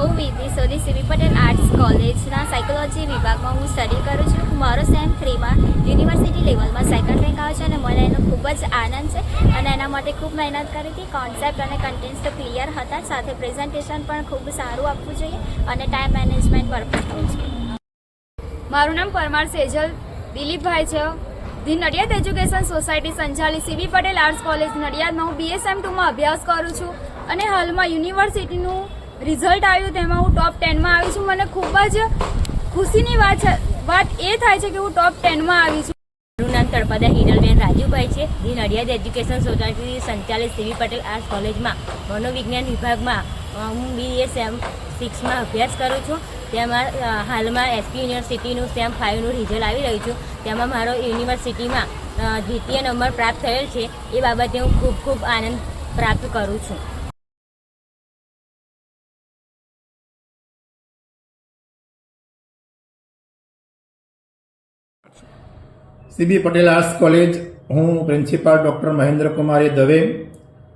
હું વિધિ સોની સીવી પટેલ આર્ટ્સ કોલેજના સાયકોલોજી વિભાગમાં હું સ્ટડી કરું છું. મારો સેમ 3માં યુનિવર્સિટી લેવલમાં સેકન્ડ રેન્ક આવે છે અને મને એનો ખૂબ જ આનંદ છે અને એના માટે ખૂબ મહેનત કરી હતી. કોન્સેપ્ટ અને કન્ટેન્ટ્સ તો ક્લિયર હતા, સાથે પ્રેઝન્ટેશન પણ ખૂબ સારું આપવું જોઈએ અને ટાઈમ મેનેજમેન્ટ પરફેક્ટ હોવું જોઈએ. મારું નામ પરમાર સેજલ દિલીપભાઈ છે. ધી નડિયાદ એજ્યુકેશન સોસાયટી સંચાલિત સીવી પટેલ આર્ટ્સ કોલેજ નડિયાદમાં હું BSM2માં અભ્યાસ કરું છું અને હાલમાં યુનિવર્સિટીનું રિઝલ્ટ આવ્યું તેમાં હું ટોપ 10માં આવી છું. મને ખૂબ જ ખુશીની વાત એ થાય છે કે હું ટોપ 10માં આવી છું. મારું નામ તળપદા હિરલબેન રાજુભાઈ છે. ધી નડિયાદ એજ્યુકેશન સોસાયટી સંચાલિત સીવી પટેલ આર્ટ્સ કોલેજમાં મનોવિજ્ઞાન વિભાગમાં હું BSM6માં અભ્યાસ કરું છું. તેમાં હાલમાં SP યુનિવર્સિટીનું સેમ 5નું રિઝલ્ટ આવી રહ્યું છું. તેમાં મારો યુનિવર્સિટીમાં દ્વિતીય નંબર પ્રાપ્ત થયેલ છે. એ બાબતે હું ખૂબ આનંદ પ્રાપ્ત કરું છું. સીબી પટેલ આર્ટ્સ કોલેજ, હું પ્રિન્સિપાલ ડૉક્ટર મહેન્દ્ર કુમાર દવે.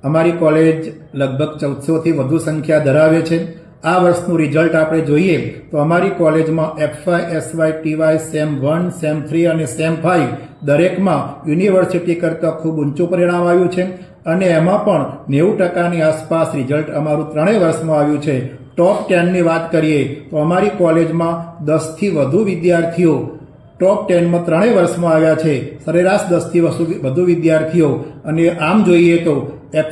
અમારી કોલેજ લગભગ 1400થી વધુ સંખ્યા ધરાવે છે. આ વર્ષનું રિઝલ્ટ આપણે જોઈએ તો અમારી કોલેજમાં FY, SY, TY, sem 1, sem 3 અને સેમ 5 દરેકમાં યુનિવર્સિટી કરતાં ખૂબ ઊંચું પરિણામ આવ્યું છે અને એમાં પણ 90%ની આસપાસ રિઝલ્ટ અમારું ત્રણેય વર્ષમાં આવ્યું છે. ટોપ 10ની વાત કરીએ તો અમારી કોલેજમાં 10થી વધુ વિદ્યાર્થીઓ ટોપ 10માં ત્રણેય વર્ષમાં આવ્યા છે. સરેરાશ 10થી વધુ વિદ્યાર્થીઓ. અને આમ જોઈએ તો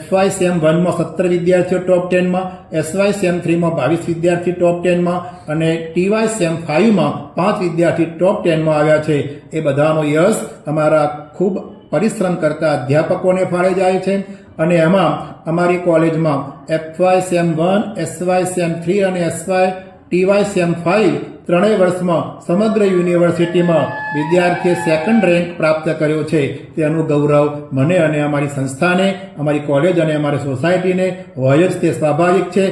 FY સેમ 1માં 17 વિદ્યાર્થીઓ ટોપ 10માં, SY સેમ 3માં 22 વિદ્યાર્થી ટોપ 10માં અને TY સેમ 5માં 5 વિદ્યાર્થી ટોપ 10માં આવ્યા છે. એ બધાનો યશ અમારા ખૂબ પરિશ્રમ કરતા અધ્યાપકોને ફાળે જાય છે. અને એમાં અમારી કોલેજમાં FY સેમ 1, SY સેમ 3 અને TY સેમ 5 ત્રણેય વર્ષમાં સમગ્ર યુનિવર્સિટીમાં વિદ્યાર્થીએ સેકન્ડ રેન્ક પ્રાપ્ત કર્યો છે. તેનું ગૌરવ મને અને અમારી સંસ્થાને, અમારી કોલેજ અને અમારી સોસાયટીને હોય જ તે સ્વાભાવિક છે.